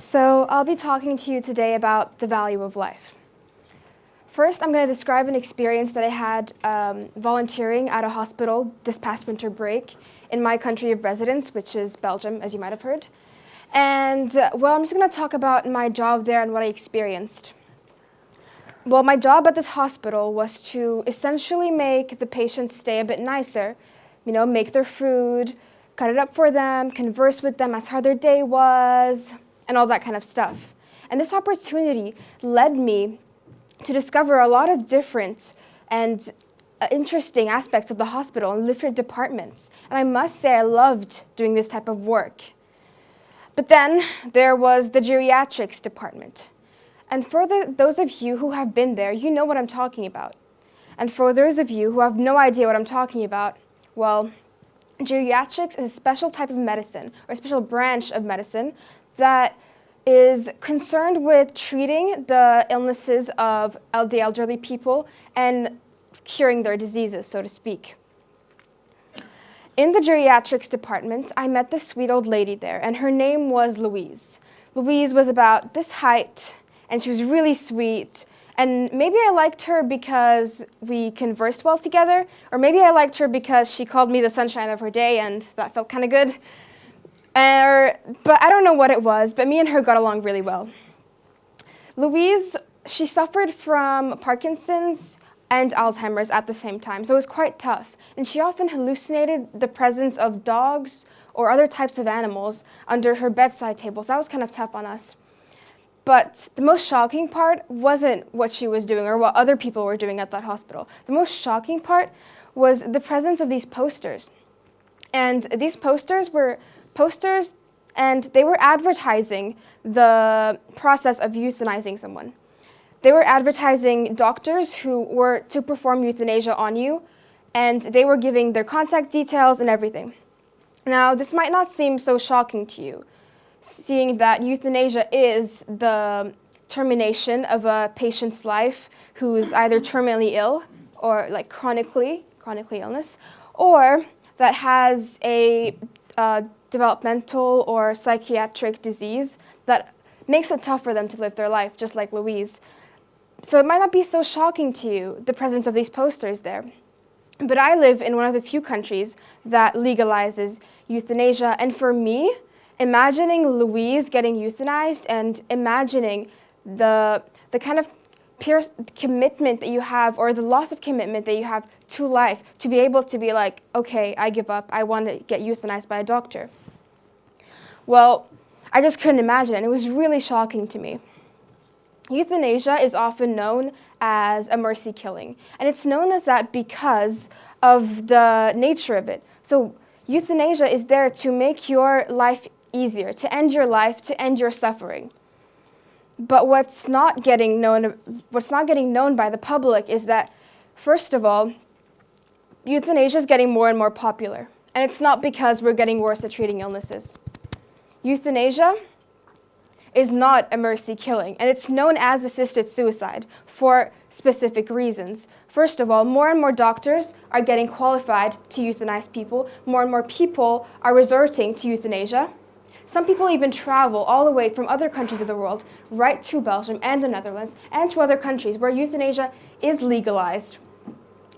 So I'll be talking to you today about the value of life. First, I'm going to describe an experience that I had volunteering at a hospital this past winter break in my country of residence, which is Belgium, as you might have heard. And, I'm just going to talk about my job there and what I experienced. Well, my job at this hospital was to essentially make the patients stay a bit nicer, make their food, cut it up for them, converse with them, ask how their day was, and all that kind of stuff. And this opportunity led me to discover a lot of different and interesting aspects of the hospital and different departments. And I must say I loved doing this type of work. But then there was the Geriatrics Department. And for those of you who have been there, you know what I'm talking about. And for those of you who have no idea what I'm talking about, well, geriatrics is a special type of medicine, or a special branch of medicine, that is concerned with treating the illnesses of the elderly people and curing their diseases, so to speak. In the geriatrics department, I met this sweet old lady there, and her name was Louise. Louise was about this height, and she was really sweet. And maybe I liked her because we conversed well together, or maybe I liked her because she called me the sunshine of her day, and that felt kind of good. But I don't know what it was, but me and her got along really well. Louise, she suffered from Parkinson's and Alzheimer's at the same time, so it was quite tough. And she often hallucinated the presence of dogs or other types of animals under her bedside table, so that was kind of tough on us. But the most shocking part wasn't what she was doing or what other people were doing at that hospital. The most shocking part was the presence of these posters. And these posters were posters, and they were advertising the process of euthanizing someone. They were advertising doctors who were to perform euthanasia on you, and they were giving their contact details and everything. Now, this might not seem so shocking to you, seeing that euthanasia is the termination of a patient's life who's either terminally ill or like chronically illness, or that has a developmental or psychiatric disease that makes it tough for them to live their life, just like Louise. So it might not be so shocking to you, the presence of these posters there. But I live in one of the few countries that legalizes euthanasia, and for me, imagining Louise getting euthanized and imagining the kind of pure commitment that you have, or the loss of commitment that you have to life, to be able to be like, okay, I give up, I want to get euthanized by a doctor. Well, I just couldn't imagine it. It was really shocking to me. Euthanasia is often known as a mercy killing, and it's known as that because of the nature of it. So euthanasia is there to make your life easier, to end your life, to end your suffering. But what's not getting known by the public is that, first of all, euthanasia is getting more and more popular. And it's not because we're getting worse at treating illnesses. Euthanasia is not a mercy killing, and it's known as assisted suicide for specific reasons. First of all, more and more doctors are getting qualified to euthanize people. More and more people are resorting to euthanasia. Some people even travel all the way from other countries of the world right to Belgium and the Netherlands and to other countries where euthanasia is legalized,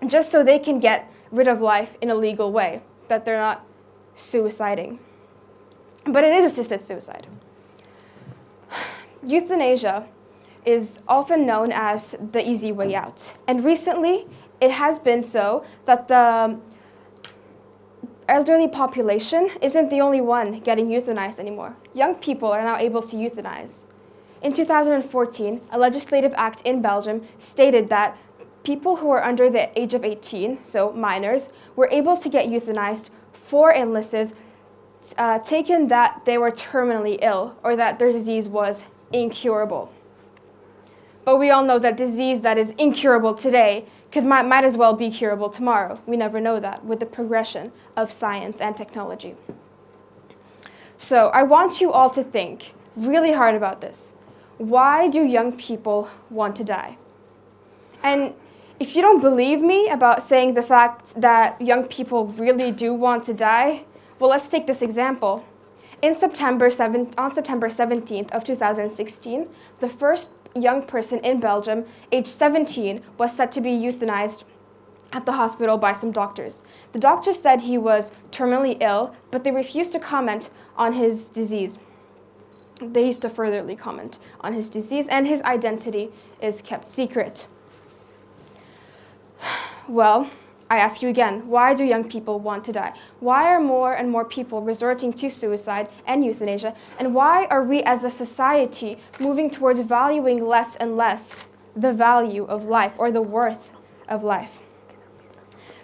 just so they can get rid of life in a legal way, that they're not suiciding. But it is assisted suicide. Euthanasia is often known as the easy way out. And recently, it has been so that the elderly population isn't the only one getting euthanized anymore. Young people are now able to euthanize. In 2014, a legislative act in Belgium stated that people who are under the age of 18, so minors, were able to get euthanized for illnesses taken that they were terminally ill or that their disease was incurable. But we all know that disease that is incurable today might as well be curable tomorrow. We never know that with the progression of science and technology. So I want you all to think really hard about this. Why do young people want to die? And if you don't believe me about saying the fact that young people really do want to die, well, let's take this example. On September 17th of 2016, the first young person in Belgium, aged 17, was said to be euthanized at the hospital by some doctors. The doctors said he was terminally ill, but they refused to comment on his disease. They used to furtherly comment on his disease, and his identity is kept secret. Well, I ask you again, why do young people want to die? Why are more and more people resorting to suicide and euthanasia? And why are we as a society moving towards valuing less and less the value of life or the worth of life?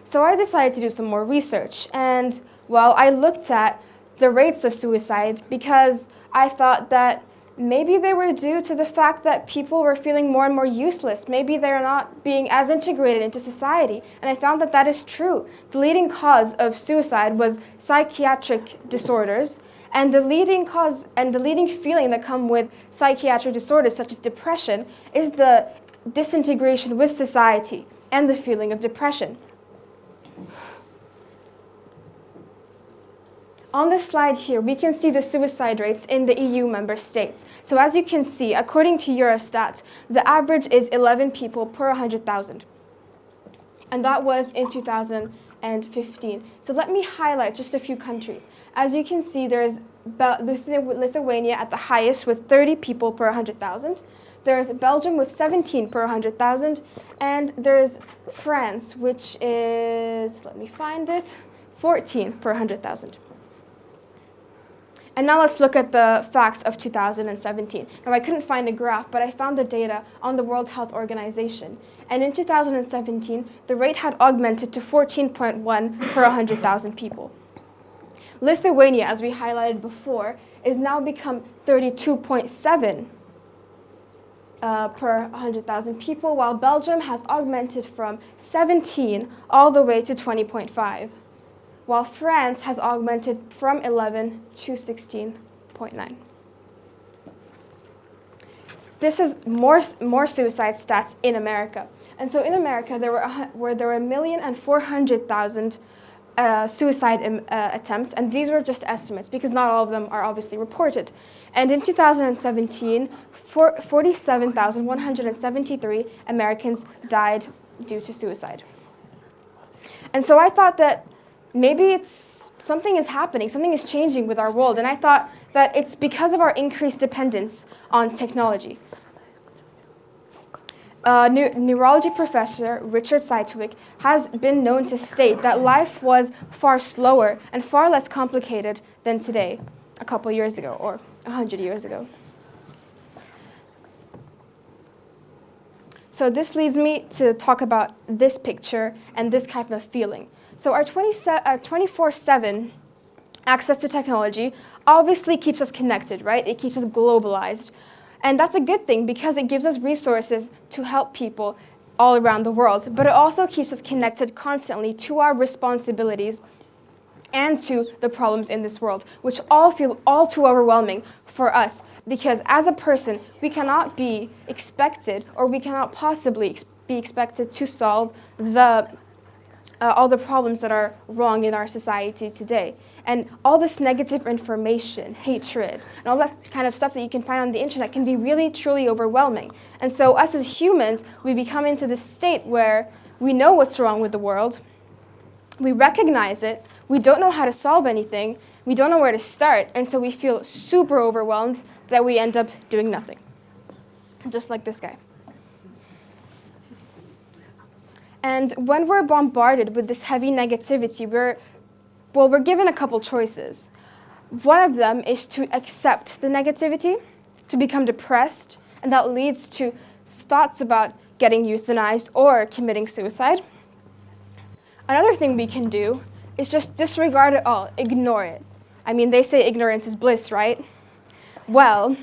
So I decided to do some more research, and well, I looked at the rates of suicide because I thought that maybe they were due to the fact that people were feeling more and more useless. Maybe they're not being as integrated into society. And I found that that is true. The leading cause of suicide was psychiatric disorders. And the leading cause and the leading feeling that come with psychiatric disorders, such as depression, is the disintegration with society and the feeling of depression. On this slide here, we can see the suicide rates in the EU member states. So as you can see, according to Eurostat, the average is 11 people per 100,000. And that was in 2015. So let me highlight just a few countries. As you can see, there's Lithuania at the highest with 30 people per 100,000. There's Belgium with 17 per 100,000. And there's France, which is, let me find it, 14 per 100,000. And now let's look at the facts of 2017. Now, I couldn't find a graph, but I found the data on the World Health Organization. And in 2017, the rate had augmented to 14.1 per 100,000 people. Lithuania, as we highlighted before, is now become 32.7 per 100,000 people, while Belgium has augmented from 17 all the way to 20.5. While France has augmented from 11 to 16.9. This is more suicide stats in America. And so in America, there were 1,400,000 suicide attempts, and these were just estimates because not all of them are obviously reported. And in 2017, 47,173 Americans died due to suicide. And so I thought that maybe something is happening, something is changing with our world, and I thought that it's because of our increased dependence on technology. Neurology professor Richard Seitwick has been known to state that life was far slower and far less complicated than today, a couple years ago, or 100 years ago. So this leads me to talk about this picture and this type of feeling. So our 24/7 access to technology obviously keeps us connected, right? It keeps us globalized. And that's a good thing because it gives us resources to help people all around the world. But it also keeps us connected constantly to our responsibilities and to the problems in this world, which all feel all too overwhelming for us. Because as a person, we cannot be expected, or we cannot possibly be expected to solve all the problems that are wrong in our society today. And all this negative information, hatred, and all that kind of stuff that you can find on the internet can be really, truly overwhelming. And so us as humans, we become into this state where we know what's wrong with the world, we recognize it, we don't know how to solve anything, we don't know where to start, and so we feel super overwhelmed that we end up doing nothing. Just like this guy. And when we're bombarded with this heavy negativity, we're given a couple choices. One of them is to accept the negativity, to become depressed, and that leads to thoughts about getting euthanized or committing suicide. Another thing we can do is just disregard it all, ignore it. I mean, they say ignorance is bliss, right? Well,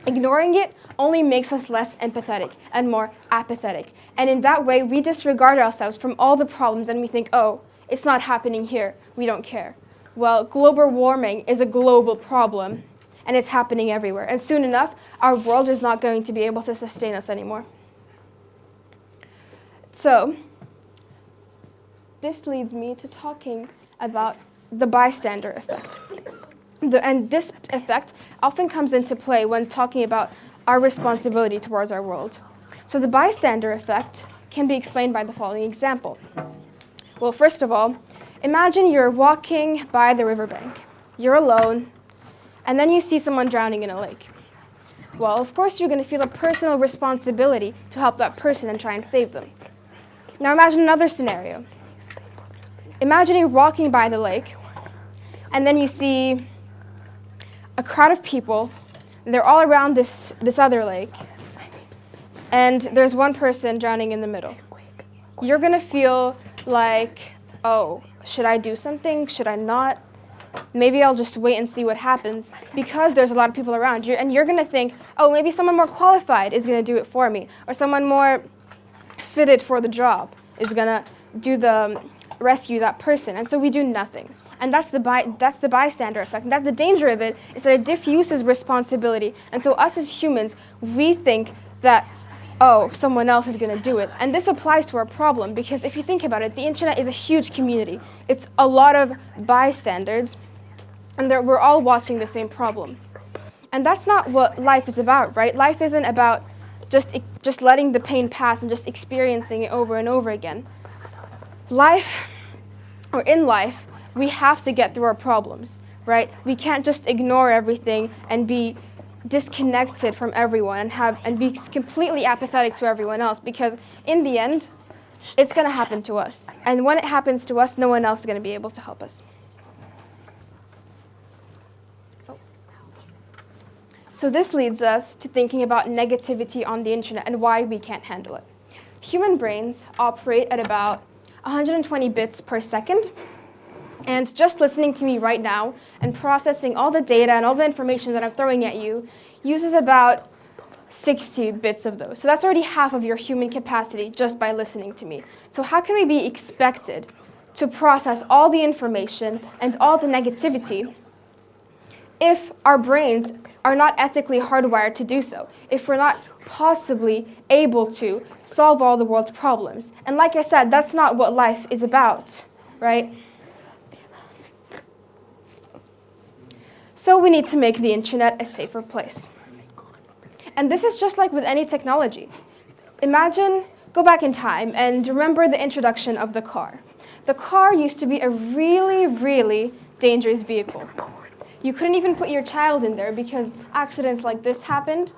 ignoring it only makes us less empathetic and more apathetic. And in that way, we disregard ourselves from all the problems and we think, oh, it's not happening here, we don't care. Well, global warming is a global problem and it's happening everywhere. And soon enough, our world is not going to be able to sustain us anymore. So, this leads me to talking about the bystander effect. And this effect often comes into play when talking about our responsibility towards our world. So the bystander effect can be explained by the following example. Well, first of all, imagine you're walking by the riverbank. You're alone, and then you see someone drowning in a lake. Well, of course, you're going to feel a personal responsibility to help that person and try and save them. Now imagine another scenario. Imagine you're walking by the lake, and then you see a crowd of people, and they're all around this other lake, and there's one person drowning in the middle. You're going to feel like, oh, should I do something? Should I not? Maybe I'll just wait and see what happens, because there's a lot of people around you, and you're going to think, oh, maybe someone more qualified is going to do it for me, or someone more fitted for the job is going to do the rescue that person, and so we do nothing. And that's the bystander effect. And that's the danger of it, is that it diffuses responsibility, and so us as humans, we think that, oh, someone else is going to do it. And this applies to our problem, because if you think about it, the internet is a huge community. It's a lot of bystanders, and we're all watching the same problem. And that's not what life is about, right? Life isn't about just letting the pain pass and just experiencing it over and over again. In life, we have to get through our problems, right? We can't just ignore everything and be disconnected from everyone and be completely apathetic to everyone else, because in the end, it's going to happen to us. And when it happens to us, no one else is going to be able to help us. So this leads us to thinking about negativity on the internet and why we can't handle it. Human brains operate at about 120 bits per second. And just listening to me right now and processing all the data and all the information that I'm throwing at you uses about 60 bits of those. So that's already half of your human capacity just by listening to me. So how can we be expected to process all the information and all the negativity if our brains are not ethically hardwired to do so, if we're not possibly able to solve all the world's problems? And like I said, that's not what life is about, right? So we need to make the internet a safer place. And this is just like with any technology. Go back in time and remember the introduction of the car. The car used to be a really, really dangerous vehicle. You couldn't even put your child in there because accidents like this happened.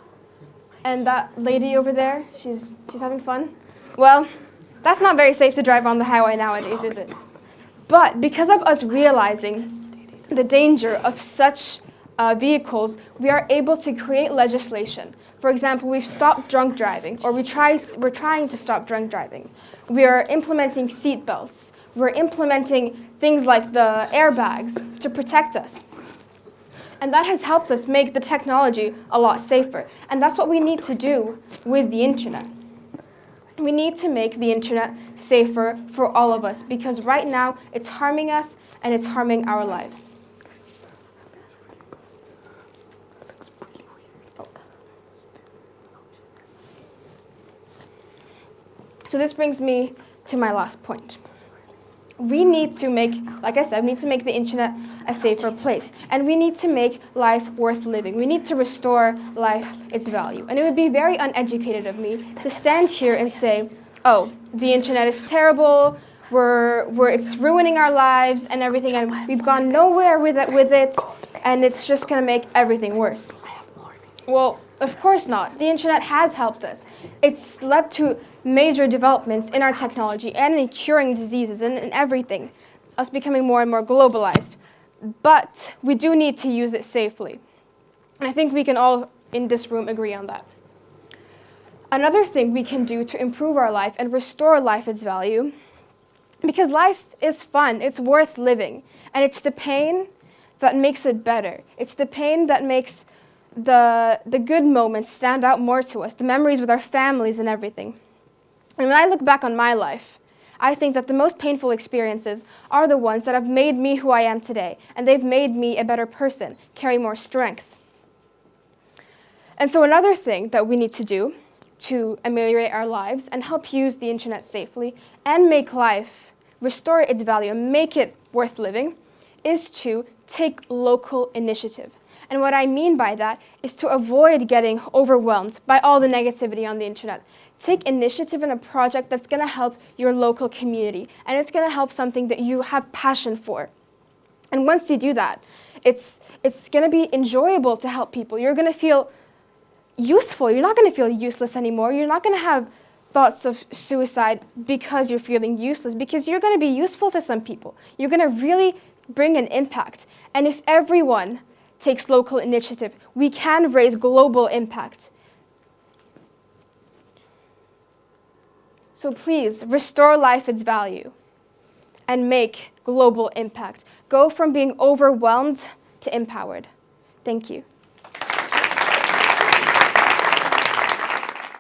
And that lady over there, she's having fun. Well, that's not very safe to drive on the highway nowadays, is it? But because of us realizing the danger of such vehicles, we are able to create legislation. For example, we've stopped drunk driving, or we're trying to stop drunk driving. We are implementing seat belts. We're implementing things like the airbags to protect us. And that has helped us make the technology a lot safer. And that's what we need to do with the internet. We need to make the internet safer for all of us, because right now it's harming us and it's harming our lives. So this brings me to my last point. We need to make, like I said, we need to make the internet a safer place. And we need to make life worth living. We need to restore life its value. And it would be very uneducated of me to stand here and say, oh, the internet is terrible, it's ruining our lives and everything, and we've gone nowhere with it, and it's just going to make everything worse. Well, of course not. The internet has helped us. It's led to major developments in our technology and in curing diseases and in everything, us becoming more and more globalized. But we do need to use it safely. And I think we can all in this room agree on that. Another thing we can do to improve our life and restore life its value, because life is fun, it's worth living, and it's the pain that makes it better. It's the pain that makes the good moments stand out more to us, the memories with our families and everything. And when I look back on my life, I think that the most painful experiences are the ones that have made me who I am today, and they've made me a better person, carry more strength. And so another thing that we need to do to ameliorate our lives and help use the internet safely and make life, restore its value, and make it worth living, is to take local initiative. And what I mean by that is to avoid getting overwhelmed by all the negativity on the internet. Take initiative in a project that's going to help your local community, and it's going to help something that you have passion for. And once you do that, it's going to be enjoyable to help people. You're going to feel useful. You're not going to feel useless anymore. You're not going to have thoughts of suicide because you're feeling useless, because you're going to be useful to some people. You're going to really bring an impact. And if everyone takes local initiative, we can raise global impact. So please, restore life its value and make global impact. Go from being overwhelmed to empowered. Thank you.